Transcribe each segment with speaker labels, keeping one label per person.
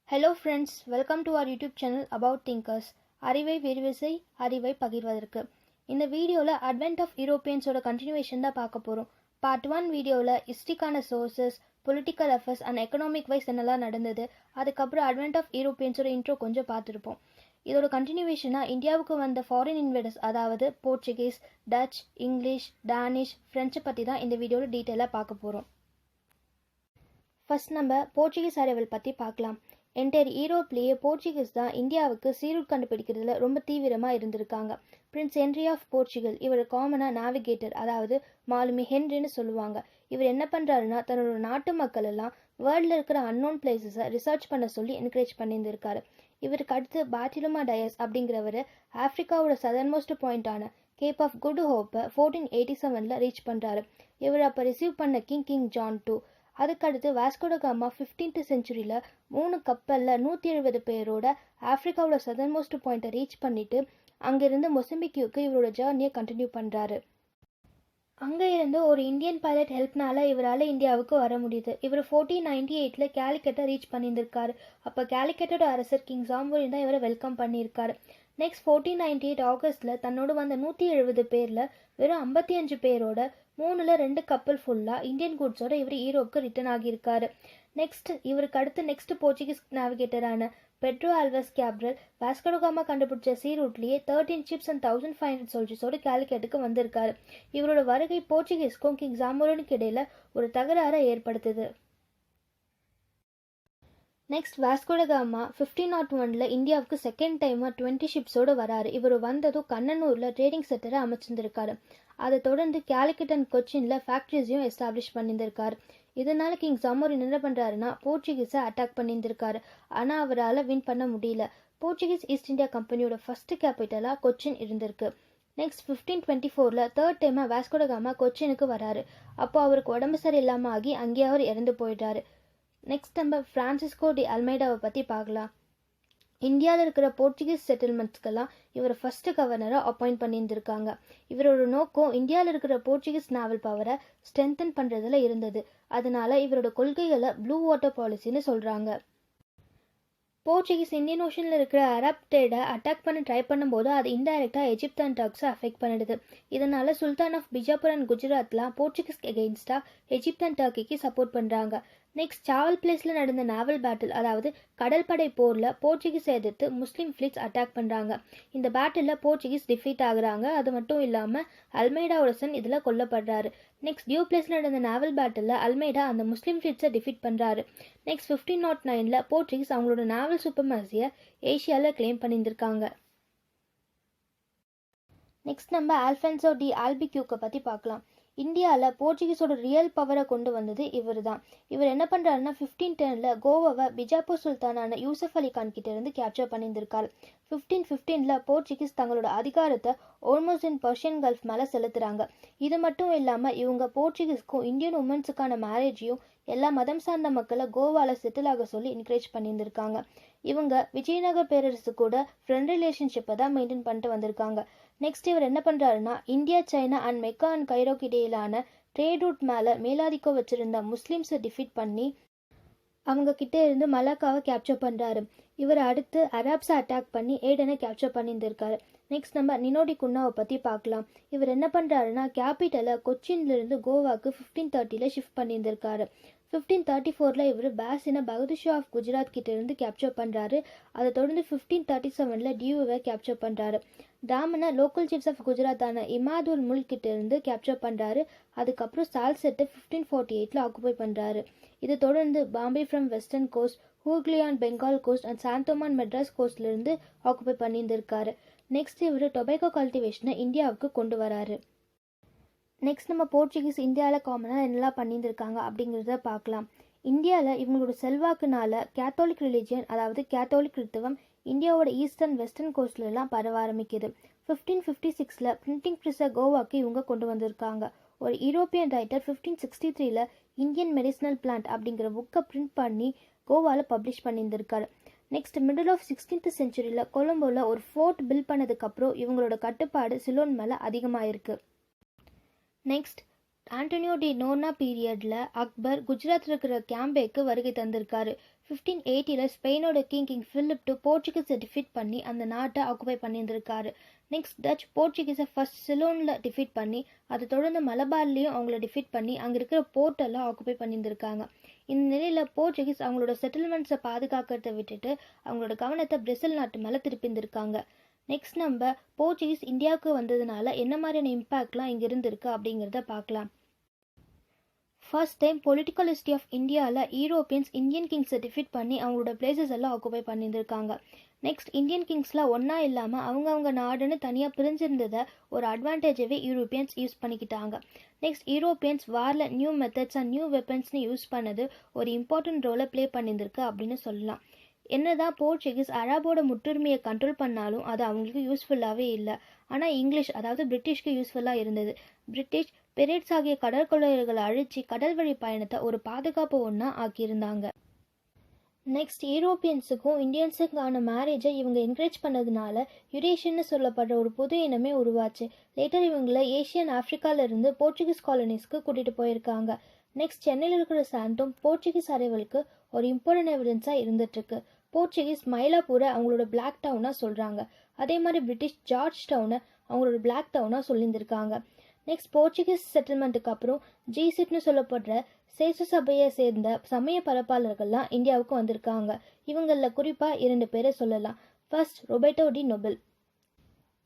Speaker 1: Hello friends, welcome to our YouTube channel about thinkers. அறிவை விரிவிசை அறிவை பகிர்வதற்கு. இந்த வீடியோவில் அட்வென்ட் ஆஃப் யூரோப்பியன்ஸோட கண்டினியூவேஷன் தான் பார்க்க போகிறோம். பார்ட் 1 வீடியோவில் ஹிஸ்ட்ரிக்கான sources, political affairs and economic wise என்னெல்லாம் நடந்தது, அதுக்கப்புறம் அட்வென்ட் ஆஃப் யூரோப்பியன்ஸோட இன்ட்ரோ கொஞ்சம் பார்த்துருப்போம். இதோட கண்டினியூவேஷனாக இந்தியாவுக்கு வந்த ஃபாரின் இன்வேடர்ஸ், அதாவது போர்ச்சுகீஸ், டச், இங்கிலீஷ், டானிஷ், ஃப்ரெஞ்சை பற்றி தான் இந்த வீடியோவில் டீட்டெயிலாக பார்க்க போகிறோம். ஃபர்ஸ்ட் நம்ம போர்ச்சுகீஸ் அரைவல் பற்றி பார்க்கலாம். என்டையர் யூரோப்லேயே போர்ச்சுகீஸ் தான் இந்தியாவுக்கு சீரூட் கண்டுபிடிக்கிறதுல ரொம்ப தீவிரமாக இருந்திருக்காங்க. பிரின்ஸ் ஹென்ரி ஆஃப் போர்ச்சுகல், இவர் காமனாக நேவிகேட்டர், அதாவது மாலுமி ஹென்ரின்னு சொல்லுவாங்க. இவர் என்ன பண்ணுறாருன்னா, தன்னோட நாட்டு மக்கள் எல்லாம் வேர்ல்டில் இருக்கிற அன்னோன் பிளேசஸை ரிசர்ச் பண்ண சொல்லி என்கரேஜ் பண்ணியிருந்திருக்காரு. இவருக்கு அடுத்து பாட்டிலுமா டயஸ் அப்படிங்கிறவர் ஆஃப்ரிக்காவோட சதர்மோஸ்ட் பாயிண்டான கேப் ஆஃப் குட் ஹோப்பை 1487 ரீச் பண்ணுறாரு. இவர் அப்போ ரிசீவ் பண்ண கிங் ஜான் II. அதுக்கடுத்து வாஸ்கோட காமா 15th செஞ்சுரியில் 3 கப்பலில் 170 பேரோட ஆஃப்ரிக்காவோட சதர்மோஸ்ட் பாயிண்ட்டை ரீச் பண்ணிவிட்டு அங்கேருந்து மொசம்பிக்யூக்கு இவரோட ஜேர்னியை கண்டினியூ பண்ணுறாரு. அங்கே இருந்து ஒரு இந்தியன் பைலட் ஹெல்ப்னால இவரால் இந்தியாவுக்கு வர முடியுது. இவர் 1498 கேலிக்கட்டை ரீச் பண்ணியிருந்திருக்காரு. அப்போ கேலிக்கட்டோட அரசர் கிங் ஜாம்பூரி தான் இவரை வெல்கம் பண்ணியிருக்காரு. நெக்ஸ்ட் 1498 ஆகஸ்டில் தன்னோடு வந்த 170 பேரில் வெறும் 55 பேரோட 3ல் 2 கப்பல் ஃபுல்லாக இந்தியன் குட்ஸோட இவர் ஈரோப்புக்கு ரிட்டர்ன் ஆகியிருக்காரு. இவருக்கு அடுத்து போர்ச்சுகீஸ் நேவிகேட்டரான பெட்ரோ ஆல்வஸ் கேப்ரல் வாஸ்கோடகாமா கண்டுபிடிச்ச சீ ரூட்லேயே 13 ships and 1500 சோல்ஜர்ஸோட கேலிக்கட்டுக்கு வந்திருக்காரு. இவரோட வருகை போர்ச்சுகீஸ்க்கும் கிங் ஜாம்பூரினுக்கு இடையில ஒரு தகராறை ஏற்படுத்துது. நெக்ஸ்ட் வாஸ்கோடகாமா 1501 இந்தியாவுக்கு செகண்ட் டைமாக 20 ஷிப்ஸோடு வராரு. இவர் வந்ததும் கண்ணனூரில் ட்ரேடிங் சென்டரை அமைச்சிருந்திருக்காரு. அதை தொடர்ந்து கேலிக்கட் அண்ட் கொச்சினில் ஃபேக்ட்ரிஸையும் எஸ்டாப்ளிஷ் பண்ணியிருந்திருக்காரு. இதனால கிங் ஜாம்பூரி என்ன பண்ணுறாருன்னா, போர்ச்சுகீஸை அட்டாக் பண்ணியிருந்திருக்காரு. ஆனால் அவரால் வின் பண்ண முடியல. போர்ச்சுகீஸ் ஈஸ்ட் இந்தியா கம்பெனியோட ஃபர்ஸ்ட் கேபிட்டலாக கொச்சின் இருந்திருக்கு. நெக்ஸ்ட் 1524 தேர்ட் டைமாக வாஸ்கோடகாமா கொச்சினுக்கு வராரு. அப்போ அவருக்கு உடம்பு சரியில்லாமல் ஆகி அங்கேயே அவர் இறந்து போயிட்டாரு. நெக்ஸ்ட் நம்ம பிரான்சிஸ்கோ டி அல்மைடாவை பற்றி பார்க்கலாம். இந்தியாவில் இருக்கிற போர்ச்சுகீஸ் செட்டில்மெண்ட்ஸ்க்கெல்லாம் இவரை ஃபர்ஸ்ட் கவர்னராக அப்பாயிண்ட் பண்ணியிருந்திருக்காங்க. இவரோட நோக்கம் இந்தியாவில் இருக்கிற போர்ச்சுகீஸ் நாவல் பவரை ஸ்ட்ரென்தன் பண்ணுறதுல இருந்தது. அதனால இவரோட கொள்கைகளை ப்ளூ வாட்டர் பாலிசின்னு சொல்கிறாங்க. போர்ச்சுகீஸ் இந்தியன் ஓஷனில் இருக்கிற அரப் ட்ரேடை அட்டாக் பண்ண ட்ரை பண்ணும்போது அது இன்டைரக்டாக எஜிப்த் அண்ட் டர்க்ஸை அஃபெக்ட் பண்ணிடுது. இதனால சுல்தான் ஆஃப் பிஜாப்பூர் அண்ட் குஜராத்லாம் போர்ச்சுகீஸ்க்கு எகெயின்ஸ்டாக எஜிப்த் அண்ட் டர்க்கிக்கு சப்போர்ட் பண்ணுறாங்க. நெக்ஸ்ட் சாவல் பிளேஸில் நடந்த நாவல் பேட்டில், அதாவது கடற்படை போரில் போர்ச்சுகீஸை எதிர்த்து முஸ்லீம் ஃப்ளீட்ஸ் அட்டாக் பண்ணுறாங்க. இந்த பேட்டிலில் போர்ச்சுகீஸ் டிஃபீட் ஆகுறாங்க. அது மட்டும் இல்லாமல் அல்மைடாவோட சன் இதில் கொல்லப்படுறாரு. நெக்ஸ்ட் டியூ பிளேஸில் நடந்த நாவல் பேட்டில் அல்மைடா அந்த முஸ்லீம் ஃப்ளீட்ஸை டிஃபீட் பண்ணுறாரு. நெக்ஸ்ட் 1509 போர்ச்சுகீஸ் அவங்களோட நாவல் சூப்பர்மசியை ஏஷியாவில் கிளைம் பண்ணியிருந்திருக்காங்க. நெக்ஸ்ட் நம்ம ஆல்ஃபன்சோ டி ஆல்பிக்யூக்கை பற்றி பார்க்கலாம். இந்தியாவில் போர்ச்சுகீஸோட ரியல் பவரை கொண்டு வந்தது இவர் தான். இவர் என்ன பண்ணுறாருன்னா, 1510 கோவாவை பிஜாப்பூர் சுல்தானான யூசப் அலி கான் கிட்ட இருந்து கேப்சர் பண்ணியிருந்திருக்காரு. 1515 போர்ச்சுகீஸ் தங்களோட அதிகாரத்தை ஆல்மோஸ்ட் இன் பர்ஷியன் கல்ஃப் மேலே செலுத்துறாங்க. இது மட்டும் இல்லாமல் இவங்க போர்ச்சுகீஸ்க்கும் இந்தியன் உமன்ஸுக்கான மேரேஜையும் எல்லா மதம் சார்ந்த மக்களை கோவாவில் செட்டில் ஆக சொல்லி என்கரேஜ் பண்ணியிருந்திருக்காங்க. இவங்க விஜயநகர் பேரரசு கூட ஃப்ரெண்ட் ரிலேஷன்ஷிப்பை தான் மெயின்டைன் பண்ணிட்டு வந்திருக்காங்க. நெக்ஸ்ட் இவர் என்ன பண்ணுறாருன்னா, India, China and Mecca and கைரோக்கு இடையிலான ட்ரேட் ரூட் மேலே மேலாதிக்கம் வச்சுருந்த முஸ்லீம்ஸை டிஃபீட் பண்ணி அவங்க கிட்டே இருந்து மலாக்காவை கேப்சர் பண்ணுறாரு. இவர் அடுத்து அரப்ஸை அட்டாக் பண்ணி ஏடனை கேப்சர் பண்ணியிருந்திருக்காரு. நெக்ஸ்ட் நம்ம நினோடி குன்னாவை பற்றி பார்க்கலாம். இவர் என்ன பண்ணுறாருன்னா, கேபிட்டலை கொச்சின்லேருந்து கோவாக்கு 1530 ஷிஃப்ட் பண்ணியிருந்திருக்காரு. 1534 இவர் பாசினை பகதூர் ஷா ஆஃப் குஜராத் கிட்ட இருந்து கேப்சர் பண்ணுறாரு. அதை தொடர்ந்து 1537 டியூவை கேப்சர் பண்ணுறாரு. டாமனை லோக்கல் சீஃப்ஸ் ஆஃப் குஜராத்தான இமாதுல் முல்க் கிட்ட இருந்து கேப்சர் பண்ணுறாரு. அதுக்கப்புறம் சால்செட்டை 1548 ஆக்குபை பண்ணுறாரு. இதை தொடர்ந்து Bombay from western coast, Hooghly on Bengal coast and சாந்தோமான் மெட்ராஸ் கோஸ்ட்லேருந்து ஆக்குபை பண்ணியிருந்திருக்காரு. நெக்ஸ்ட் இவர் டொபேக்கோ கல்டிவேஷனை இந்தியாவுக்கு கொண்டு வராரு. நெக்ஸ்ட் நம்ம போர்ச்சுகீஸ் இந்தியாவில் காமனாக என்னெல்லாம் பண்ணியிருந்திருக்காங்க அப்படிங்கிறத பார்க்கலாம். இந்தியாவில் இவங்களோட செல்வாக்குனால கேத்தோலிக் ரிலிஜியன், அதாவது கேத்தோலிக் கிறிஸ்தவம் இந்தியாவோட ஈஸ்டர்ன் வெஸ்டர்ன் கோஸ்ட்லலாம் பரவ ஆரம்பிக்குது. 1556 பிரிண்டிங் ப்ரெஸ்ஸை கோவாக்கு இவங்க கொண்டு வந்திருக்காங்க. ஒரு European writer 1563 Indian medicinal plant அப்படிங்கிற புக்கை பிரிண்ட் பண்ணி கோவாவில் பப்ளிஷ் பண்ணியிருந்திருக்காரு. நெக்ஸ்ட் மிடில் ஆஃப் 16th செஞ்சுரியில் கொலம்போவில் ஒரு ஃபோர்ட் பில்ட் பண்ணதுக்கப்புறம் இவங்களோட கட்டுப்பாடு சிலோன் மேலே அதிகமாகிருக்கு. நெக்ஸ்ட் ஆண்டனியோ டி நோர்னா பீரியடில் அக்பர் குஜராத்தில் இருக்கிற கேம்பேக்கு வருகை தந்திருக்காரு. 1580 ஸ்பெயினோட கிங் ஃபிலிப் போர்ச்சுகீஸை டிஃபீட் பண்ணி அந்த நாட்டை ஆக்குபை பண்ணியிருந்திருக்காரு. நெக்ஸ்ட் டச் போர்ச்சுகீஸை ஃபர்ஸ்ட் சிலோனில் டிஃபீட் பண்ணி அதை தொடர்ந்து மலபார்லேயும் அவங்கள டிஃபீட் பண்ணி அங்கே இருக்கிற போர்ட்டெல்லாம் ஆக்குபை பண்ணியிருந்திருக்காங்க. இந்த நிலையில் போர்ச்சுகீஸ் அவங்களோட செட்டில்மெண்ட்ஸை பாதுகாக்கிறத விட்டுட்டு அவங்களோட கவனத்தை பிரேசில் நாட்டு மேலே திருப்பியிருந்திருக்காங்க. நெக்ஸ்ட் நம்ம போர்ச்சுகீஸ் இந்தியாவுக்கு வந்ததுனால என்ன மாதிரியான இம்பேக்ட்லாம் இங்கே இருந்திருக்கு அப்படிங்கிறத பார்க்கலாம். First time political history of இந்தியாவில் யூரோப்பியன்ஸ் இந்தியன் கிங்ஸை டிஃபீட் பண்ணி அவங்களோட பிளேசஸ் எல்லாம் ஆக்குபை பண்ணியிருந்திருக்காங்க. நெக்ஸ்ட் இந்தியன் கிங்ஸ்லாம் ஒன்றா இல்லாமல் அவங்கவுங்க நாடுன்னு தனியாக பிரிஞ்சிருந்ததை ஒரு அட்வான்டேஜாகவே யூரோப்பியன்ஸ் யூஸ் பண்ணிக்கிட்டாங்க. நெக்ஸ்ட் யூரோப்பியன்ஸ் வாரில் நியூ மெத்தட்ஸ் அண்ட் நியூ வெப்பன்ஸ்னு யூஸ் பண்ணது ஒரு இம்பார்ட்டன்ட் ரோலை ப்ளே பண்ணியிருந்திருக்கு அப்படின்னு சொல்லலாம். என்னதான் போர்ச்சுகீஸ் அரபோட முற்றுரிமையை கண்ட்ரோல் பண்ணாலும் அது அவங்களுக்கு யூஸ்ஃபுல்லாகவே இல்லை. ஆனால் இங்கிலீஷ் அதாவது பிரிட்டிஷ்க்கு யூஸ்ஃபுல்லாக இருந்தது. பிரிட்டிஷ் பிரெட்ஸ் ஆகிய கடற்கொள்ளையர்களை அழிச்சு கடல் வழி பயணத்தை ஒரு பாதுகாப்பு ஒன்றா ஆக்கியிருந்தாங்க. நெக்ஸ்ட் யூரோப்பியன்ஸுக்கும் இந்தியன்ஸுக்கான மேரேஜை இவங்க என்கரேஜ் பண்ணதுனால யுரேஷியன்னு சொல்லப்படுற ஒரு புது இனமே உருவாச்சு. லேட்டர் இவங்களை ஏஷியன் ஆஃப்ரிக்காவிலிருந்து போர்ச்சுகீஸ் காலனிஸ்க்கு கூட்டிகிட்டு போயிருக்காங்க. நெக்ஸ்ட் சென்னையில் இருக்கிற சாண்டோம் போர்ச்சுகீஸ் அரைவலுக்கு ஒரு இம்பார்ட்டன்ட் எவிடன்ஸாக இருந்துகிட்ருக்கு. போர்ச்சுகீஸ் மயிலாப்பூரை அவங்களோட பிளாக் டவுனாக சொல்கிறாங்க. அதே மாதிரி பிரிட்டிஷ் ஜார்ஜ் டவுனை அவங்களோட பிளாக் டவுனாக சொல்லியிருந்திருக்காங்க. நெக்ஸ்ட் போர்ச்சுகீஸ் செட்டில்மெண்ட்டுக்கு அப்புறம் ஜிசிப்னு சொல்லப்படுற சேசு சபையை சேர்ந்த சமய பரப்பாளர்கள்லாம் இந்தியாவுக்கு வந்திருக்காங்க. இவங்களில் குறிப்பாக 2 பேரை சொல்லலாம். First Roberto de Nobili.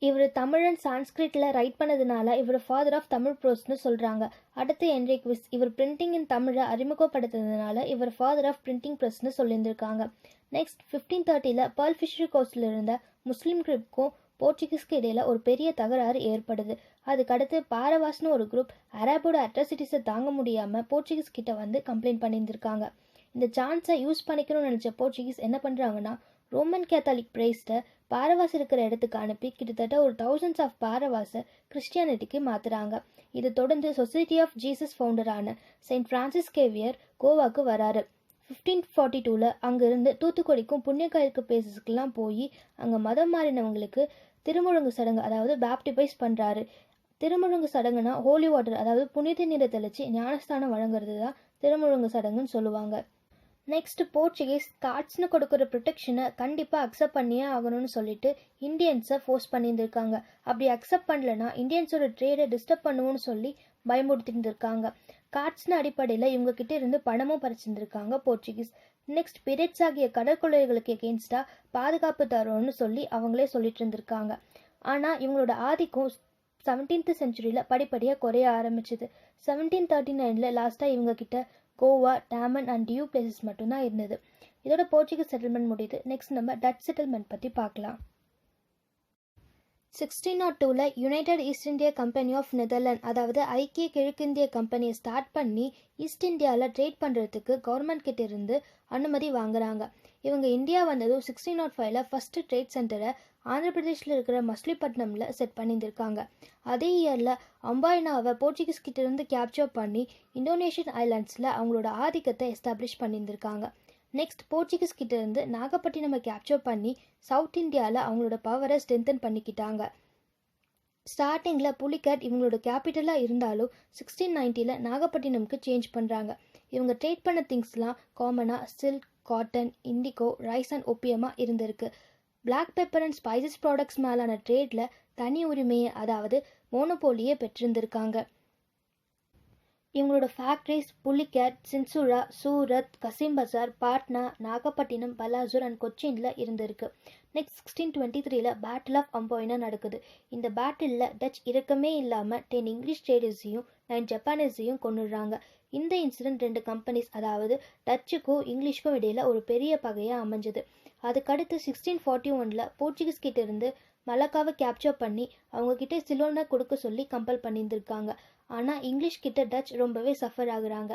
Speaker 1: இவர் தமிழன் சான்ஸ்கிரிட்டில் ரைட் பண்ணதுனால இவர் ஃபாதர் ஆஃப் தமிழ் ப்ரோஸ்னு சொல்கிறாங்க. அடுத்து என்ரிக் விஸ். இவர் பிரிண்டிங் இன் தமிழை அறிமுகப்படுத்துறதுனால இவர் ஃபாதர் ஆஃப் பிரிண்டிங் ப்ரெஸ்னு சொல்லியிருந்திருக்காங்க. நெக்ஸ்ட் 1530 பேர்ல் ஃபிஷரி கோஸ்டில் இருந்த முஸ்லீம் குரூப்புக்கும் போர்ச்சுகீஸ்க்கு இடையில் ஒரு பெரிய தகராறு ஏற்படுது. அதுக்கடுத்து பாரவாஸ்னு ஒரு குரூப் அரபோட அட்ராசிட்டிஸை தாங்க முடியாமல் போர்ச்சுகீஸ் கிட்ட வந்து கம்ப்ளைண்ட் பண்ணியிருந்திருக்காங்க. இந்த சான்ஸை யூஸ் பண்ணிக்கணும்னு நினச்ச போர்ச்சுகீஸ் என்ன பண்ணுறாங்கன்னா ரோமன் கேத்தாலிக் பிரைஸ்ட்டை பாரவாஸ் இருக்கிற இடத்துக்கு அனுப்பி கிட்டத்தட்ட ஒரு thousands ஆஃப் பாரவாஸை கிறிஸ்டியானிட்டிக்கு மாற்றுறாங்க. இது தொடர்ந்து சொசைட்டி ஆஃப் ஜீசஸ் ஃபவுண்டரான செயின்ட் பிரான்சிஸ் கேவியர் கோவாக்கு வராரு. 1542 அங்கேருந்து தூத்துக்குடிக்கும் புண்ணியக்காயிற்கு பிளேசஸ்க்கெலாம் போய் அங்கே மதம் மாறினவங்களுக்கு திருமுழுங்கு சடங்கு அதாவது பேப்டிபைஸ் பண்ணுறாரு. திருமுழுங்கு சடங்குனா ஹோலி வாட்டர் அதாவது புனித நீரை தெளித்து ஞானஸ்தானம் வழங்குறது தான் திருமுழுங்கு சடங்குன்னு சொல்லுவாங்க. நெக்ஸ்ட் போர்ச்சுகீஸ் கார்ட்ஸ்னு கொடுக்குற ப்ரொடெக்ஷனை கண்டிப்பாக அக்செப்ட் பண்ணியே ஆகணும்னு சொல்லிட்டு இந்தியன்ஸை ஃபோர்ஸ் பண்ணியிருந்திருக்காங்க. அப்படி அக்செப்ட் பண்ணலன்னா இந்தியன்ஸோட ட்ரேடை டிஸ்டர்ப் பண்ணுவோன்னு சொல்லி பயமுறுத்திருந்திருக்காங்க. கார்ட்ஸ்னு அடிப்படையில் இவங்க கிட்ட இருந்து பணமும் பறிச்சிருந்திருக்காங்க போர்ச்சுகீஸ். நெக்ஸ்ட் பிரெட்ஸ் ஆகிய கடற்கொள்ளையர்களுக்கு எகெயின்ஸ்டாக பாதுகாப்பு தரோன்னு சொல்லி அவங்களே சொல்லிட்டு இருந்திருக்காங்க. ஆனால் இவங்களோட ஆதிக்கம் 17th செஞ்சுரியில் படிப்படியாக குறைய ஆரம்பிச்சுது. 1739 லாஸ்ட்டாக இவங்க கிட்ட கோவா, டாமன் அண்ட் டியூ பிளேசஸ் மட்டும்தான் இருந்தது. இதோட போர்ச்சுகீஸ் செட்டில்மெண்ட் முடியுது. நெக்ஸ்ட் நம்ம டச் செட்டில்மெண்ட் பற்றி பார்க்கலாம். 1602 United East India Company of Netherlands அதாவது ஐக்கிய கிழக்கிந்திய கம்பெனியை ஸ்டார்ட் பண்ணி ஈஸ்ட் இந்தியாவில் ட்ரேட் பண்ணுறதுக்கு கவர்மெண்ட் கிட்ட இருந்து அனுமதி வாங்குறாங்க. இவங்க இந்தியா வந்ததும் 1605 ஃபஸ்ட்டு ட்ரேட் சென்டரை ஆந்திர பிரதேஷில் இருக்கிற மஸ்லிப்பட்டினமில் செட் பண்ணியிருந்திருக்காங்க. அதே இயரில் அம்பாயினாவை போர்ச்சுகீஸ் கிட்ட இருந்து கேப்சர் பண்ணி இந்தோனேஷியன் ஐலாண்ட்ஸில் அவங்களோட ஆதிக்கத்தை எஸ்டாப்ளிஷ் பண்ணியிருந்திருக்காங்க. நெக்ஸ்ட் போர்ச்சுகீஸ் கிட்ட இருந்து நாகப்பட்டினமை கேப்சர் பண்ணி சவுத் இந்தியாவில் அவங்களோட பவரை ஸ்ட்ரென்தன் பண்ணிக்கிட்டாங்க. ஸ்டார்டிங்கில் புலிகேட் இவங்களோட கேபிட்டலாக இருந்தாலும் 1690 நாகப்பட்டினமுக்கு சேஞ்ச் பண்ணுறாங்க. இவங்க ட்ரேட் பண்ண திங்ஸ்லாம் காமனாக silk, cotton, indigo, rice and ஒப்பியமாக இருந்திருக்கு. Black pepper and spices products மேலான ட்ரேடில் தனி உரிமையை அதாவது மோனோபோலியை பெற்றிருந்திருக்காங்க. இவங்களோட ஃபேக்ட்ரிஸ் புலிகேட், சின்சுரா, சூரத், கசிம் பசார், பாட்னா, நாகப்பட்டினம், பலாசூர் அண்ட் கொச்சினில் இருந்திருக்கு. நெக்ஸ்ட் 1623 பேட்டில் ஆஃப் அம்போயினா நடக்குது. இந்த பேட்டிலில் டச் இறக்கமே இல்லாமல் 10 இங்கிலீஷ் ட்ரேடர்ஸையும் 9 ஜப்பானீஸையும் கொண்டுடுறாங்க. இந்த இன்சிடென்ட் 2 கம்பெனிஸ் அதாவது டச்சுக்கும் இங்கிலீஷ்க்கும் இடையில் ஒரு பெரிய பகையாக அமைஞ்சது. அதுக்கடுத்து 1641 போர்ச்சுகீஸ் கிட்ட இருந்து மலக்காவை கேப்சர் பண்ணி அவங்கக்கிட்ட சிலோனை கொடுக்க சொல்லி கம்பல் பண்ணியிருந்திருக்காங்க. ஆனால் இங்கிலீஷ் கிட்ட டச் ரொம்பவே சஃபர் ஆகுறாங்க.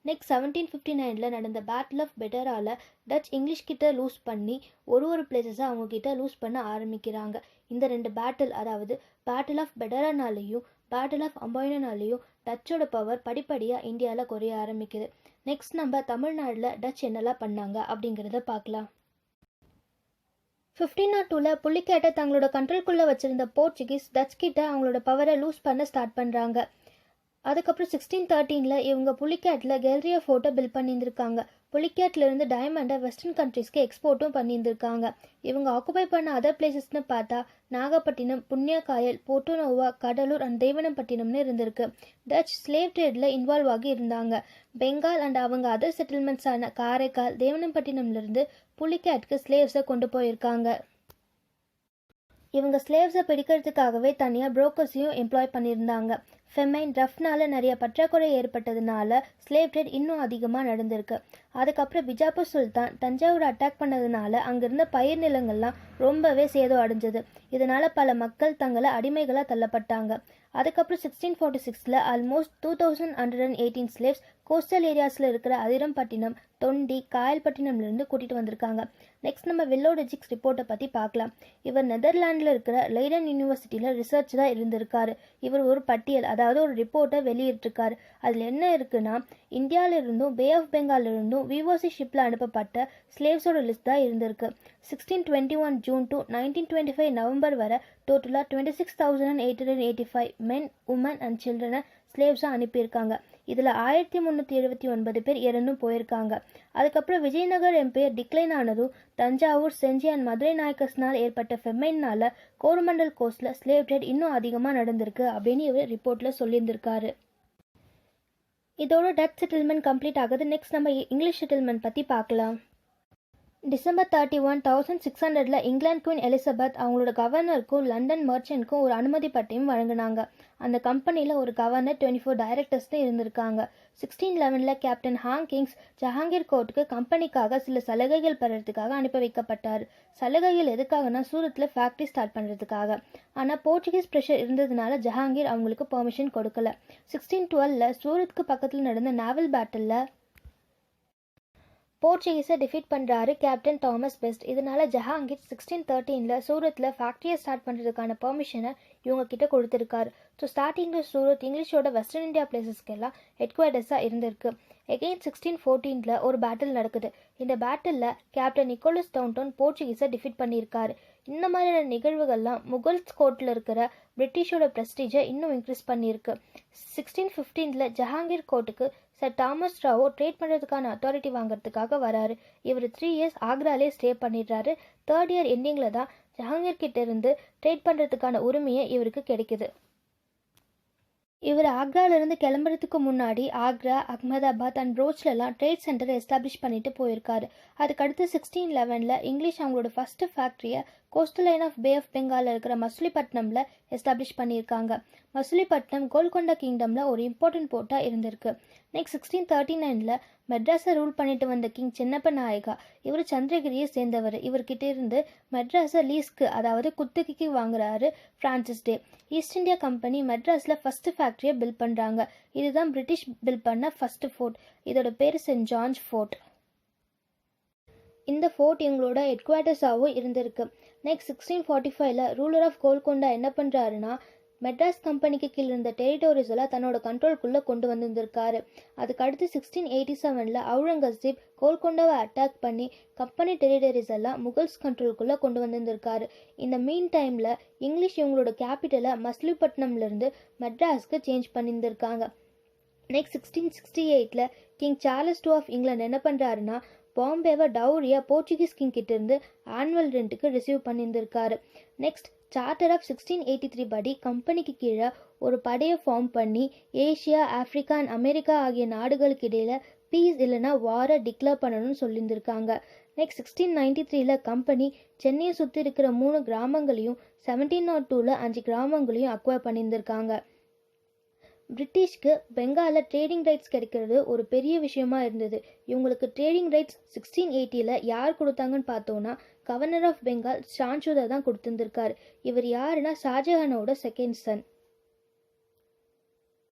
Speaker 1: நெக்ஸ்ட் 1759 நடந்த பேட்டில் ஆஃப் பெடரால டச் இங்கிலீஷ் கிட்ட லூஸ் பண்ணி ஒரு பிளேசஸை அவங்கக்கிட்ட லூஸ் பண்ண ஆரம்பிக்கிறாங்க. இந்த 2 பேட்டில் அதாவது பேட்டில் ஆஃப் பெடரானாலேயும் பேட்டில் ஆஃப் அம்பாயினாலேயும் டச்சோட பவர் படிப்படியாக இந்தியாவில் குறைய ஆரம்பிக்குது. நெக்ஸ்ட் நம்ம தமிழ்நாட்டில் டச் என்னெல்லாம் பண்ணாங்க அப்படிங்கிறத பார்க்கலாம். 1502 புலிகேட்டை தங்களோட கண்ட்ரோல்குள்ளே வச்சுருந்த போர்ச்சுகீஸ் டச் கிட்ட அவங்களோட பவரை லூஸ் பண்ண ஸ்டார்ட் பண்ணுறாங்க. அதுக்கப்புறம் 1613 இவங்க புலிகேட்டில் கேலரி ஆஃப் ஃபோர்ட்டை பில்ட் பண்ணியிருந்திருக்காங்க. புலிகேட்லேருந்து டைமண்டை வெஸ்டர்ன் கண்ட்ரீஸ்க்கு எக்ஸ்போர்ட்டும் பண்ணியிருந்திருக்காங்க. இவங்க ஆக்குபை பண்ண அதர் பிளேசஸ்னு பார்த்தா நாகப்பட்டினம், புண்ணியகாயல், போர்ட்டோனோவா, கடலூர் அண்ட் தேவனம்பட்டினம்னு இருந்திருக்கு. டச் ஸ்லேவ் ட்ரேடில் இன்வால்வ் ஆகி இருந்தாங்க. பெங்கால் அண்ட் அவங்க அதர் செட்டில்மெண்ட்ஸான காரைக்கால், தேவனம்பட்டினம்லேருந்து புலிகேட்க்கு ஸ்லேவ்ஸை கொண்டு போயிருக்காங்க. இவங்க ஸ்லேவ்ஸை பிடிக்கிறதுக்காகவே தனியாக புரோக்கர்ஸையும் எம்ப்ளாய் பண்ணியிருந்தாங்க. ஃபெமைன், ரஃப்னால நிறைய பற்றாக்குறை ஏற்பட்டதுனால ஸ்லேவ் ட்ரேட் இன்னும் அதிகமாக நடந்திருக்கு. அதுக்கப்புறம் பிஜாப்பூர் சுல்தான் தஞ்சாவூர் அட்டாக் பண்ணதுனால அங்கிருந்த பயிர் நிலங்கள்லாம் ரொம்பவே சேதம் அடைஞ்சது. இதனால பல மக்கள் தங்களை அடிமைகளாக தள்ளப்பட்டாங்க. அதுக்கப்புறம் 1646 ஆல்மோஸ்ட் 2118 ஸ்லேவ்ஸ் கோஸ்டல் ஏரியாஸில் இருக்கிற அதிரம்பட்டினம், தொண்டி, காயல்பட்டினம்லேருந்து கூட்டிகிட்டு வந்திருக்காங்க. நெக்ஸ்ட் நம்ம வில்லோடெஜிக்ஸ் ரிப்போர்ட்டை பற்றி பார்க்கலாம். இவர் நெதர்லாண்டில் இருக்கிற லெய்டன் யூனிவர்சிட்டியில் ரிசர்ச்சராக இருந்திருக்காரு. இவர் ஒரு பட்டியல், அதாவது ஒரு ரிப்போர்ட்டை வெளியிட்டிருக்காரு. அதில் என்ன இருக்குன்னா, இந்தியாவிலிருந்தும் பே ஆஃப் பெங்காலிருந்தும் விஓசி ஷிப்பில் அனுப்பப்பட்ட ஸ்லேவ்ஸோட லிஸ்ட் தான் இருந்திருக்கு. 1621 ஜூன் டு 1925 நவம்பர் வரை டோட்டலாக 26,885 மென், உமன் அண்ட் சில்ட்ரனை ஸ்லேவ்ஸாக அனுப்பியிருக்காங்க. இதில் 1379 பேர் இறந்தும் போயிருக்காங்க. அதுக்கப்புறம் விஜயநகர் எம்பையர் டிக்ளைன் ஆனதும் தஞ்சாவூர், செஞ்சி அண்ட் மதுரை நாயக்கர்ஸ்னால் ஏற்பட்ட ஃபெமைன்னால கோரமண்டல் கோஸ்டில் ஸ்லேவ் ட்ரேட் இன்னும் அதிகமாக நடந்திருக்கு அப்படின்னு இவர் ரிப்போர்ட்டில் சொல்லியிருந்திருக்காரு. இதோட டச் செட்டில்மெண்ட் கம்ப்ளீட் ஆகுது. நெக்ஸ்ட் நம்ம இங்கிலீஷ் செட்டில்மெண்ட் பற்றி பார்க்கலாம். டிசம்பர் 31, 1600 இங்கிலாந்து குயின் எலிசபெத் அவங்களோட கவர்னருக்கும் லண்டன் மர்ச்சன்ட்க்கும் ஒரு அனுமதி பட்டையும் வழங்கினாங்க. அந்த கம்பெனியில் ஒரு கவர்னர், 24 டைரக்டர்ஸ் தான் இருந்திருக்காங்க. 1611 கேப்டன் ஹாங்கிங்ஸ் ஜஹாங்கீர் கோர்ட்டுக்கு கம்பெனிக்காக சில சலுகைகள் பெறறதுக்காக அனுப்பி வைக்கப்பட்டார். சலுகைகள் எதுக்காகனா சூரத்தில் ஃபேக்ட்ரி ஸ்டார்ட் பண்ணுறதுக்காக. ஆனால் போர்ச்சுகீஸ் ப்ரெஷர் இருந்ததுனால ஜஹாங்கீர் அவங்களுக்கு பெர்மிஷன் கொடுக்கல. 1612 சூரத்துக்கு பக்கத்தில் நடந்த நேவல் பேட்டிலில் போர்ச்சுகீஸை டிஃபீட் பண்ணுறாரு கேப்டன் தாமஸ் பெஸ்ட். இதனால ஜஹாங்கீர் 1613 சூரத்தில் ஃபேக்ட்ரியை ஸ்டார்ட் பண்ணுறதுக்கான பெர்மிஷனை இவங்க கிட்ட கொடுத்துருக்காரு. ஸோ ஸ்டார்டிங்கில் சூரத் இங்கிலீஷோட வெஸ்டர்ன் இந்தியா பிளேசஸ்க்கெல்லாம் ஹெட்குவார்ட்டர்ஸாக இருந்திருக்கு. எகெயின் 1614 ஒரு பேட்டில் நடக்குது. இந்த பேட்டிலில் கேப்டன் நிக்கோலஸ் டவுன்டன் போர்ச்சுகீஸை டிஃபீட் பண்ணியிருக்காரு. இந்த மாதிரியான நிகழ்வுகள்லாம் முகல்ஸ் கோர்ட்டில் இருக்கிற பிரிட்டிஷோட ப்ரெஸ்டீஜை இன்னும் இன்க்ரீஸ் பண்ணியிருக்கு. 1615 ஜஹாங்கீர் கோர்ட்டுக்கு சர் தாமஸ் ராவோ ட்ரேட் பண்ணுறதுக்கான அத்தாரிட்டி வாங்குறதுக்காக வராரு. இவர் 3 இயர்ஸ் ஆக்ராலே ஸ்டே பண்ணிடுறாரு. 3rd இயர் எண்டிங்கில் தான் ஜஹாங்கீர் கிட்ட இருந்து ட்ரேட் பண்ணுறதுக்கான உரிமையை இவருக்கு கிடைக்குது. இவர் ஆக்ராவிலிருந்து கிளம்புறதுக்கு முன்னாடி ஆக்ரா, அகமதாபாத் அண்ட் ரோச்லலாம் ட்ரேட் சென்டரை எஸ்டாப்ளிஷ் பண்ணிட்டு போயிருக்காரு. அதுக்கடுத்து 1611 இங்கிலீஷ் அவங்களோட ஃபஸ்ட்டு ஃபேக்ட்ரியை coastal line of bay of பெங்காலில் இருக்கிற மசுலிப்பட்டினமில் எஸ்டாப்ளிஷ் பண்ணியிருக்காங்க. மசுலிப்பட்டினம் கோல்கொண்டா கிங்டமில் ஒரு இம்பார்ட்டன்ட் போர்ட்டாக இருந்திருக்கு. நெக்ஸ்ட் 1639 மெட்ராஸை ரூல் பண்ணிட்டு வந்த கிங் சின்னப்ப நாயகா, இவர் சந்திரகிரியை சேர்ந்தவர். இவர்கிட்ட இருந்து மெட்ராஸை லீஸ்க்கு, அதாவது குத்தகைக்கு வாங்குறாரு Francis Day. East India Company மெட்ராஸில் ஃபஸ்ட்டு ஃபேக்ட்ரியை பில்ட் பண்ணுறாங்க. இதுதான் பிரிட்டிஷ் பில்ட் பண்ண ஃபஸ்ட்டு ஃபோர்ட். இதோட பேர் சென்ட் ஜார்ஜ் ஃபோர்ட். இந்த ஃபோர்ட் இவங்களோட ஹெட்குவார்ட்டர்ஸாகவும் இருந்திருக்கு. நெக்ஸ்ட் 1645 ரூலர் ஆஃப் கோல்கொண்டா என்ன பண்ணுறாருன்னா, மெட்ராஸ் கம்பெனிக்கு கீழே இருந்த டெரிட்டோரிஸ் எல்லாம் தன்னோட கண்ட்ரோல்குள்ளே கொண்டு வந்திருந்திருக்காரு. அதுக்கடுத்து 1687 அவுரங்கசீப் கோல்கொண்டாவை அட்டாக் பண்ணி கம்பெனி டெரிட்டோரிஸ் எல்லாம் முகல்ஸ் கண்ட்ரோல்குள்ளே கொண்டு வந்திருந்திருக்காரு. இந்த மீன் டைமில் இங்கிலீஷ் இவங்களோட கேபிட்டலை மசுலிப்பட்டினம்லேருந்து மெட்ராஸ்க்கு சேஞ்ச் பண்ணியிருந்திருக்காங்க. Next 1668 king Charles II of England என்ன பண்ணுறாருன்னா, பாம்பேவை டவுரியா போர்ச்சுகீஸ் கிங் கிட்ட இருந்து ஆனுவல் ரெண்ட்டுக்கு ரிசீவ் பண்ணியிருந்திருக்காரு. நெக்ஸ்ட் சார்ட்டர் ஆஃப் 1683 படி கம்பெனிக்கு கீழே ஒரு படையை ஃபார்ம் பண்ணி ஏஷியா, ஆப்பிரிக்கா அண்ட் அமெரிக்கா ஆகிய நாடுகளுக்கு இடையில பீஸ் இல்லைனா வாரை டிக்ளேர் பண்ணணும்னு சொல்லியிருந்திருக்காங்க. நெக்ஸ்ட் 1693 கம்பெனி சென்னையை சுற்றி இருக்கிற 3 கிராமங்களையும் 1702 5 கிராமங்களையும் அக்வயர் பண்ணியிருந்திருக்காங்க. பிரிட்டிஷ்க்கு பெங்காலில் ட்ரேடிங் ரைட்ஸ் கிடைக்கிறது ஒரு பெரிய விஷயமா இருந்தது. இவங்களுக்கு ட்ரேடிங் ரைட்ஸ் 1680 யார் கொடுத்தாங்கன்னு பார்த்தோன்னா, கவர்னர் ஆஃப் பெங்கால் ஷான்சுதா தான் கொடுத்துருந்துருக்காரு. இவர் யாருன்னா ஷாஜஹானோட செகண்ட் சன்.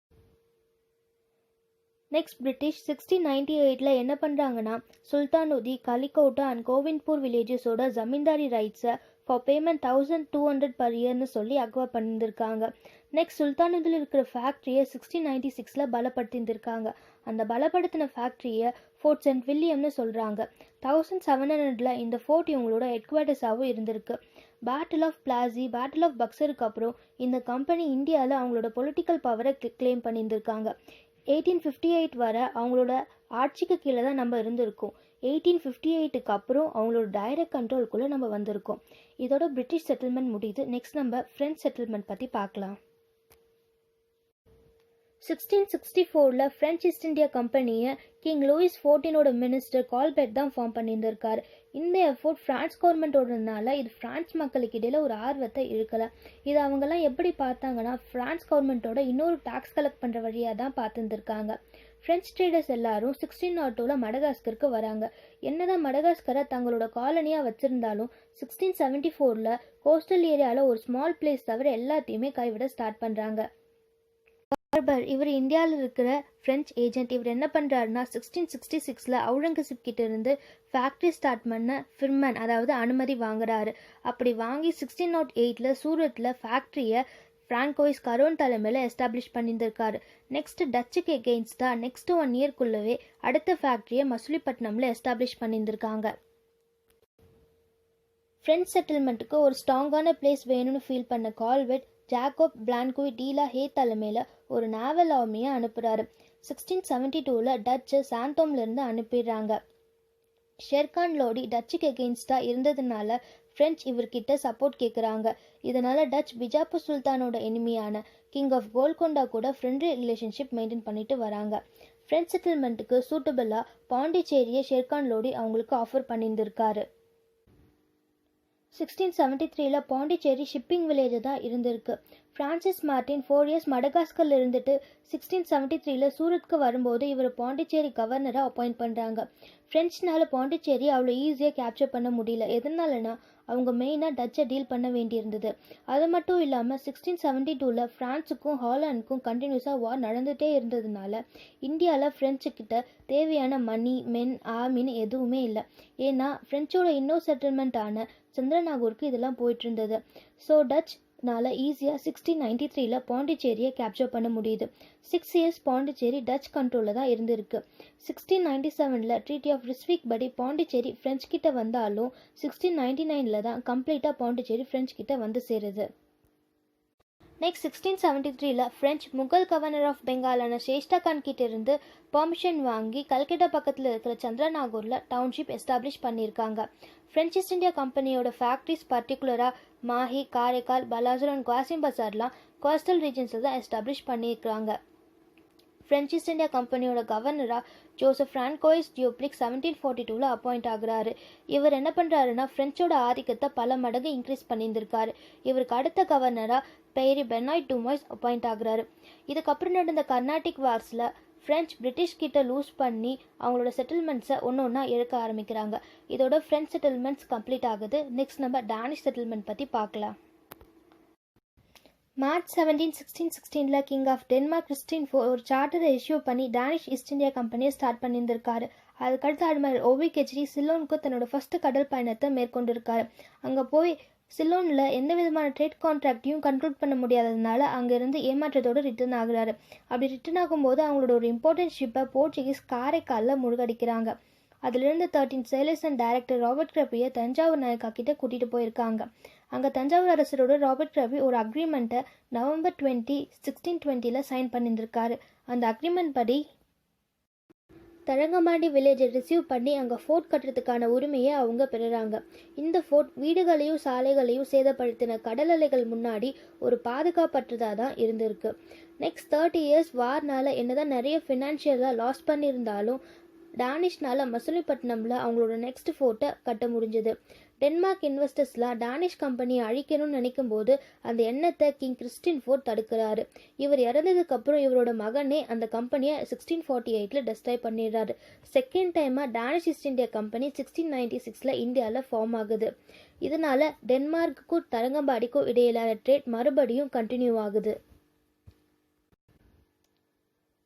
Speaker 1: நெக்ஸ்ட் பிரிட்டிஷ் 1698 என்ன பண்ணுறாங்கன்னா, சுல்தானுதி, கலிகோட்டா அண்ட் கோவிந்த்பூர் வில்லேஜஸோட ஜமீன்தாரி ரைட்ஸை ஃபார் பேமெண்ட் 1200 per yearன்னு சொல்லி அக்வயர் பண்ணியிருந்திருக்காங்க. நெக்ஸ்ட் சுல்தானுதில் இருக்கிற ஃபேக்ட்ரியை 1696 பலப்படுத்தியிருந்திருக்காங்க. அந்த பலப்படுத்தின ஃபேக்ட்ரியை ஃபோர்ட் சென்ட் வில்லியம்னு சொல்கிறாங்க. 1700 இந்த ஃபோர்ட் இவங்களோட ஹெட்குவார்ட்டர்ஸாகவும் இருந்திருக்கு. Battle of Plassey, battle of பக்சருக்கு அப்புறம் இந்த கம்பெனி இந்தியாவில் அவங்களோட பொலிட்டிக்கல் பவரை கிளைம் பண்ணியிருந்திருக்காங்க. 1858 வரை அவங்களோட ஆட்சிக்கு கீழே தான் நம்ம இருந்திருக்கோம். 1858க்கு அப்புறம் அவங்களோட டைரக்ட் கண்ட்ரோலுக்குள்ளே நம்ம வந்திருக்கோம். இதோட பிரிட்டிஷ் செட்டில்மெண்ட் முடியுது. நெக்ஸ்ட் நம்ம ஃப்ரெஞ்ச் செட்டில்மெண்ட் பற்றி பார்க்கலாம். 1664 ஃப்ரெஞ்ச் ஈஸ்ட் இந்தியா கம்பெனியை கிங் லூயிஸ் 14 மினிஸ்டர் கால்பெட் தான் ஃபார்ம் பண்ணியிருந்திருக்காரு. இந்த எஃபோர்ட் ஃப்ரான்ஸ் கவர்மெண்ட்டோடனால இது ஃப்ரான்ஸ் மக்களுக்கு இடையில ஒரு ஆர்வத்தை இழுக்கல. இது அவங்கெல்லாம் எப்படி பார்த்தாங்கன்னா, ஃப்ரான்ஸ் கவர்மெண்ட்டோட இன்னொரு டாக்ஸ் கலெக்ட் பண்ணுற வழியாக தான் பார்த்துருந்துருக்காங்க. ஃப்ரெஞ்ச் ட்ரேடர்ஸ் எல்லாரும் 1602 மடகாஸ்கருக்கு வராங்க. என்னதான் மடகாஸ்கரை தங்களோட காலனியாக வச்சிருந்தாலும் 1674 கோஸ்டல் ஏரியாவில் ஒரு ஸ்மால் பிளேஸ் தவிர எல்லாத்தையுமே கைவிட ஸ்டார்ட் பண்ணுறாங்க. பார்பர் இவர் இந்தியாவில் இருக்கிற ஃப்ரெஞ்ச் ஏஜென்ட். இவர் என்ன பண்ணுறாருன்னா, 1666 அவுரங்கசீப் கிட்ட இருந்து ஃபேக்ட்ரி ஸ்டார்ட் பண்ண ஃபிர்மன், அதாவது அனுமதி வாங்குறாரு. அப்படி வாங்கி 1608 சூரத்தில் ஃபேக்ட்ரியை ஃப்ராங்கோயிஸ் கரோன் தலைமையில் எஸ்டாப்ளிஷ் பண்ணியிருந்திருக்காரு. நெக்ஸ்ட் டச்சுக்கு எகெயின்ஸ்டாக நெக்ஸ்ட் 1 இயர்க்குள்ளவே அடுத்த ஃபேக்ட்ரியை மசூலிப்பட்டினமில் எஸ்டாப்ளிஷ் பண்ணியிருந்திருக்காங்க. ஃப்ரெஞ்ச் செட்டில்மெண்ட்டுக்கு ஒரு ஸ்ட்ராங்கான பிளேஸ் வேணும்னு ஃபீல் பண்ண கால்வெட் ஜாக்கோப் பிளான்குய் டீலா ஹே தலைமையில் ஒரு நாவல் ஆர்மியை அனுப்புகிறாரு. 1672 டச்சு சாந்தோம்லேருந்து அனுப்பிடுறாங்க. ஷெர்கான் லோடி டச்சுக்கு எகெயின்ஸ்டாக இருந்ததுனால ஃப்ரெஞ்ச் இவர்கிட்ட சப்போர்ட் கேட்குறாங்க. இதனால் டச் பிஜாப்பூர் சுல்தானோட எனிமியான கிங் ஆஃப் கோல்கொண்டா கூட ஃப்ரெண்ட்லி ரிலேஷன்ஷிப் மெயின்டைன் பண்ணிட்டு வராங்க. ஃப்ரெஞ்ச் செட்டில்மெண்ட்டுக்கு சூட்டபிளாக பாண்டிச்சேரியை ஷெர்கான் லோடி அவங்களுக்கு ஆஃபர் பண்ணியிருந்திருக்காரு. 1673 பாண்டிச்சேரி ஷிப்பிங் வில்லேஜ் தான் இருந்திருக்கு. ஃப்ரான்சிஸ் மார்டின் 4 இயர்ஸ் மடகாஸ்கரில் இருந்துட்டு 1673 சூரத்துக்கு வரும்போது இவர் பாண்டிச்சேரி கவர்னராக அப்பாயிண்ட் பண்ணுறாங்க. ஃப்ரெஞ்ச்னால பாண்டிச்சேரி அவ்வளோ ஈஸியாக கேப்சர் பண்ண முடியல. எதனாலனா அவங்க மெயினாக டச்சை டீல் பண்ண வேண்டியிருந்தது. அது மட்டும் இல்லாமல் 1672 ஃப்ரான்ஸுக்கும் ஹாலாண்டுக்கும் கண்டினியூஸாக வார் நடந்துகிட்டே இருந்ததுனால இந்தியாவில் ஃப்ரெஞ்சுக்கிட்ட தேவையான மணி, மென், ஆர்மின்னு எதுவுமே இல்லை. ஏன்னா ஃப்ரெஞ்சோட இன்னொரு செட்டில்மெண்ட்டான சந்திரநாகூருக்கு இதெல்லாம் போயிட்டு இருந்தது. ஸோ டச்னால ஈஸியாக 1693 பாண்டிச்சேரியை கேப்சர் பண்ண முடியுது. 6 இயர்ஸ் பாண்டிச்சேரி டச் கண்ட்ரோலில் தான் இருந்திருக்கு. 1697 ட்ரீட்டி ஆஃப் ரிஸ்விக் படி பாண்டிச்சேரி ஃப்ரெஞ்ச் கிட்ட வந்தாலும் 1699 தான் கம்ப்ளீட்டாக பாண்டிச்சேரி ஃப்ரெஞ்ச் கிட்ட வந்து சேருது. Next 1673 French Mughal governor of பெங்காலான ஷேஷ்டா கான் கிட்ட இருந்து பர்மிஷன் வாங்கி கல்கட்டா பக்கத்தில் இருக்கிற சந்திரநாகூரில் டவுன்ஷிப் எஸ்டாப்ளிஷ் பண்ணியிருக்காங்க. ஃப்ரெஞ்ச் ஈஸ்ட் இந்தியா கம்பெனியோட ஃபேக்ட்ரிஸ் பர்டிகுலராக மாஹி, காரைக்கால், பலாசூர் அண்ட் குவாசிம் பசார்லாம் கோஸ்டல் ரீஜன்ஸில் தான் எஸ்டாப்ளிஷ் பண்ணியிருக்காங்க. ஃப்ரெஞ்ச் ஈஸ்ட் இந்தியா கம்பெனியோட கவர்னராக ஜோசப் ஃப்ரான்கோயிஸ் டியூப்ளிக் 1742 அப்பாயிண்ட் ஆகுறாரு. இவர் என்ன பண்ணுறாருன்னா, ஃப்ரெஞ்சோட ஆதிக்கத்தை பல மடங்கு இன்க்ரீஸ் பண்ணியிருந்திருக்காரு. இவருக்கு அடுத்த கவர்னராக பெயரி பெர்னாய்ட் டுமாய்ஸ் அப்பாயிண்ட் ஆகுறாரு. இதுக்கப்புறம் நடந்த கர்நாடிக் வார்ஸில் ஃப்ரெஞ்ச் பிரிட்டிஷ் கிட்ட லூஸ் பண்ணி அவங்களோட செட்டில்மெண்ட்ஸை ஒன்று ஒன்றா இழக்க ஆரம்பிக்கிறாங்க. இதோட ஃப்ரெஞ்ச் செட்டில்மெண்ட்ஸ் கம்ப்ளீட் ஆகுது. நெக்ஸ்ட் நம்ம டானிஷ் செட்டில்மெண்ட் பற்றி பார்க்கலாம். March 17, 1616 King of Denmark Christian IV ஒரு சார்ட்டரை இஷ்யூ பண்ணி டானிஷ் ஈஸ்ட் இந்தியா கம்பெனியை ஸ்டார்ட் பண்ணியிருந்திருக்காரு. அதுக்கடுத்து அட்மிரல் ஓவி கெஜ்ரி சிலோனுக்கு தன்னோட ஃபர்ஸ்ட் கடல் பயணத்தை மேற்கொண்டிருக்காரு. அங்கே போய் சிலோனில் எந்த விதமான ட்ரேட் கான்ட்ராக்டையும் கன்க்ளூட் பண்ண முடியாததுனால அங்கேருந்து ஏமாற்றத்தோடு ரிட்டர்ன் ஆகுறாரு. அப்படி ரிட்டர்ன் ஆகும்போது அவங்களோட ஒரு இம்பார்ட்டன்ட் ஷிப்பை போர்ச்சுகீஸ் காரைக்காலில் முழுகடிக்கிறாங்க. அதிலிருந்து 13 sailors அண்ட் டைரக்டர் ராபர்ட் கிரபியை தஞ்சாவூர் நாயக்கா கிட்ட கூட்டிகிட்டு போயிருக்காங்க. அங்கே தஞ்சாவூர் அரசரோட ராபர்ட் கிரபி ஒரு அக்ரிமெண்ட்டை நவம்பர் 20, 1620 சைன் பண்ணியிருந்திருக்காரு. அந்த அக்ரிமெண்ட் படி தரங்கம்பாடி வில்லேஜை ரிசீவ் பண்ணி அங்கே ஃபோர்ட் கட்டுறதுக்கான உரிமையை அவங்க பெறுறாங்க. இந்த ஃபோர்ட் வீடுகளையும் சாலைகளையும் சேதப்படுத்தின கடல் அலைகள் முன்னாடி ஒரு பாதுகாப்பற்றதாக தான் இருந்திருக்கு. நெக்ஸ்ட் 30 இயர்ஸ் வார்னால என்னதான் நிறைய ஃபினான்ஷியலாக லாஸ் பண்ணியிருந்தாலும் டானிஷ்னால மசூலிப்பட்டினமில் அவங்களோட நெக்ஸ்ட் ஃபோர்ட்டை கட்ட முடிஞ்சது. டென்மார்க் இன்வெஸ்டர்ஸ்லாம் டானிஷ் கம்பெனியை அழிக்கணும்னு நினைக்கும் போது அந்த எண்ணத்தை கிங் கிறிஸ்டின் IV தடுக்கிறாரு. இவர் இறந்ததுக்கப்புறம் இவரோட மகனே அந்த கம்பெனியை 1648 டெஸ்ட்ராய் பண்ணிடுறாரு. செகண்ட் டைமாக டானிஷ் ஈஸ்ட் இந்தியா கம்பெனி 1696 இந்தியாவில் ஃபார்ம் ஆகுது. இதனால டென்மார்க்குக்கும் தரங்கம்பாடிக்கும் இடையிலான ட்ரேட் மறுபடியும் கண்டினியூ ஆகுது.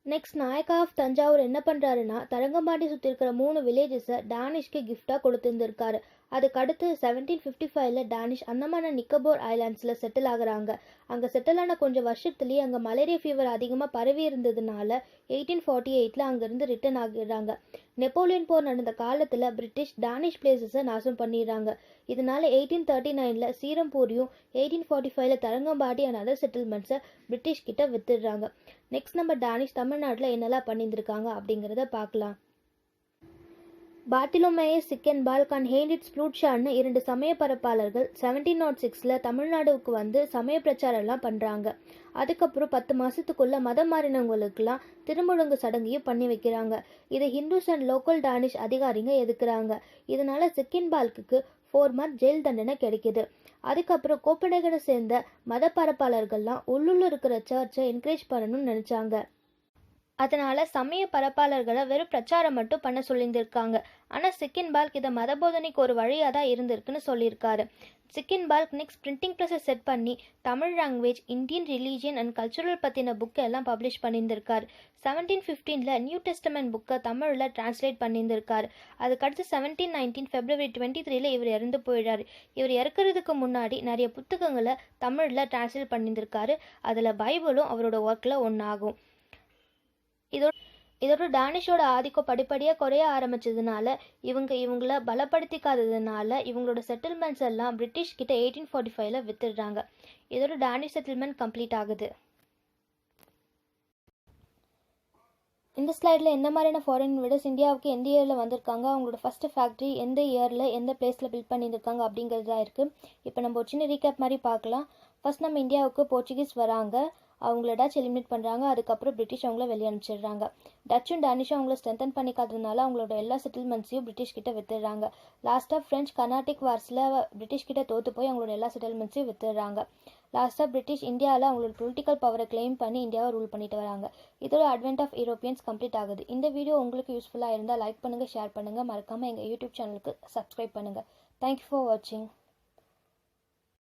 Speaker 1: நெக்ஸ்ட் நாயக்கா ஆஃப் தஞ்சாவூர் என்ன பண்ணுறாருன்னா, தரங்கம்பாடி சுற்றி இருக்கிற 3 வில்லேஜஸை டானிஷ்க்கு கிஃப்டாக கொடுத்துருந்துருக்காரு. அதுக்கடுத்து 1755 டானிஷ் அந்தமான நிக்கோபார் ஐலாண்ட்ஸில் செட்டில் ஆகுறாங்க. அங்கே செட்டில் ஆன கொஞ்சம் வருஷத்துலேயே அங்கே மலேரியா ஃபீவர் அதிகமாக பரவி இருந்ததுனால 1848 அங்கேருந்து ரிட்டர்ன் ஆகிடுறாங்க. நெப்போலியன் போர் நடந்த காலத்தில் பிரிட்டிஷ் டானிஷ் பிளேசஸை நாசம் பண்ணிடுறாங்க. இதனால 1839 சீரம்பூரியும் 1845 தரங்கம்பாடி அண்ட் அதர் செட்டில்மெண்ட்ஸை பிரிட்டிஷ் கிட்ட வித்துடுறாங்க. நெக்ஸ்ட் நம்ம டானிஷ் தமிழ்நாட்டில் என்னெல்லாம் பண்ணியிருந்திருக்காங்க அப்படிங்கிறத பார்க்கலாம். பார்த்திலோமேயஸ் சிக்கென்பால்க் அண்ட் ஹேண்டிட்ஸ் ஃப்ளூட்ஷான்னு 2 சமய பரப்பாளர்கள் 1706 தமிழ்நாடுக்கு வந்து சமய பிரச்சாரம்லாம் பண்ணுறாங்க. அதுக்கப்புறம் 10 மாதத்துக்குள்ள மதம் மாறினவங்களுக்கெல்லாம் திருமுழுங்கு சடங்கையும் பண்ணி வைக்கிறாங்க. இதை ஹிந்துஸ் அண்ட் லோக்கல் டானிஷ் அதிகாரிங்க எதுக்குறாங்க. இதனால சிக்கென்பால்க்கு 4 மந்த் ஜெயில் தண்டனை கிடைக்குது. அதுக்கப்புறம் கோப்பனேகனை சேர்ந்த மத பரப்பாளர்கள்லாம் உள்ளுள்ள இருக்கிற சர்ச்சை என்கரேஜ் பண்ணணும்னு நினச்சாங்க. அதனால சமய பரப்பாளர்களை வெறும் பிரச்சாரம் மட்டும் பண்ண சொல்லியிருந்திருக்காங்க. ஆனால் சிக்கென்பால்க் இதை மத போதனைக்கு ஒரு வழியாக தான் இருந்திருக்குன்னு சொல்லியிருக்காரு. சிக்கென்பால்க் நெக்ஸ்ட் பிரிண்டிங் ப்ரெஸ்ஸை செட் பண்ணி Tamil language, Indian religion and cultural பற்றின புக்கை எல்லாம் பப்ளிஷ் பண்ணியிருந்திருக்காரு. 1715 நியூ டெஸ்டமெண்ட் புக்கை தமிழில் டிரான்ஸ்லேட் பண்ணியிருந்திருக்காரு. அதுக்கடுத்து 1719 February 23 இவர் இறந்து போயிடாரு. இவர் இறக்குறதுக்கு முன்னாடி நிறைய புத்தகங்களை தமிழில் டிரான்ஸ்லேட் பண்ணியிருந்திருக்காரு. அதில் பைபிளும் அவரோட ஒர்க்கில் ஒன்றாகும். இதோட டானிஷோட ஆதிக்கம் படிப்படியாக குறைய ஆரம்பிச்சதுனால இவங்கள பலப்படுத்திக்காததுனால இவங்களோட செட்டில்மெண்ட்ஸ் எல்லாம் பிரிட்டிஷ் கிட்ட 1845 வித்துடுறாங்க. இதோட டானிஷ் செட்டில்மெண்ட் கம்ப்ளீட் ஆகுது. இந்த ஸ்லைடில் எந்த மாதிரியான ஃபாரின் இன்வெஸ்டர்ஸ் இந்தியாவுக்கு எந்த இயரில் வந்திருக்காங்க, அவங்களோட ஃபஸ்ட்டு ஃபேக்ட்ரி எந்த இயரில் எந்த பிளேஸில் பில்ட் பண்ணியிருக்காங்க அப்படிங்கிறது தான் இருக்குது. இப்போ நம்ம ஒரு சின்ன ரீகேப் மாதிரி பார்க்கலாம். ஃபர்ஸ்ட் நம்ம இந்தியாவுக்கு போர்ச்சுகீஸ் வராங்க, அவங்கள டச் எலிமினேட் பண்ணுறாங்க. அதுக்கப்புறம் பிரிட்டிஷ் அவங்கள வெளியே அனுப்பிச்சிடுறாங்க. டச்சும் டானிஷும் அவங்கள ஸ்ட்ரென்தன் பண்ணிக்காததுனால அவங்களோட எல்லா செட்டில்மெண்ட்ஸையும் பிரிட்டிஷ் கிட்ட வித்துடுறாங்க. லாஸ்ட்டாக ஃப்ரெஞ்ச் கர்நாடிக் வார்ஸில் பிரிட்டிஷ் கிட்ட தோற்று போய் அவங்களோட எல்லா செட்டில்மெண்ட்ஸையும் வித்துடுறாங்க. லாஸ்ட்டாக பிரிட்டிஷ் இந்தியாவில் அவங்களோட பொலிட்டிக்கல் பவரை கிளைம் பண்ணி இந்தியாவை ரூல் பண்ணிட்டு வராங்க. இதோட அட்வென்ட் ஆஃப் யூரோப்பியன்ஸ் கம்ப்ளீட் ஆகுது. இந்த வீடியோ உங்களுக்கு யூஸ்ஃபுல்லாக இருந்தால் லைக் பண்ணுங்கள், ஷேர் பண்ணுங்கள், மறக்காமல் எங்கள் யூடியூப் சேனலுக்கு சப்ஸ்கிரைப் பண்ணுங்கள். தேங்க்யூ ஃபார் வாட்சிங்.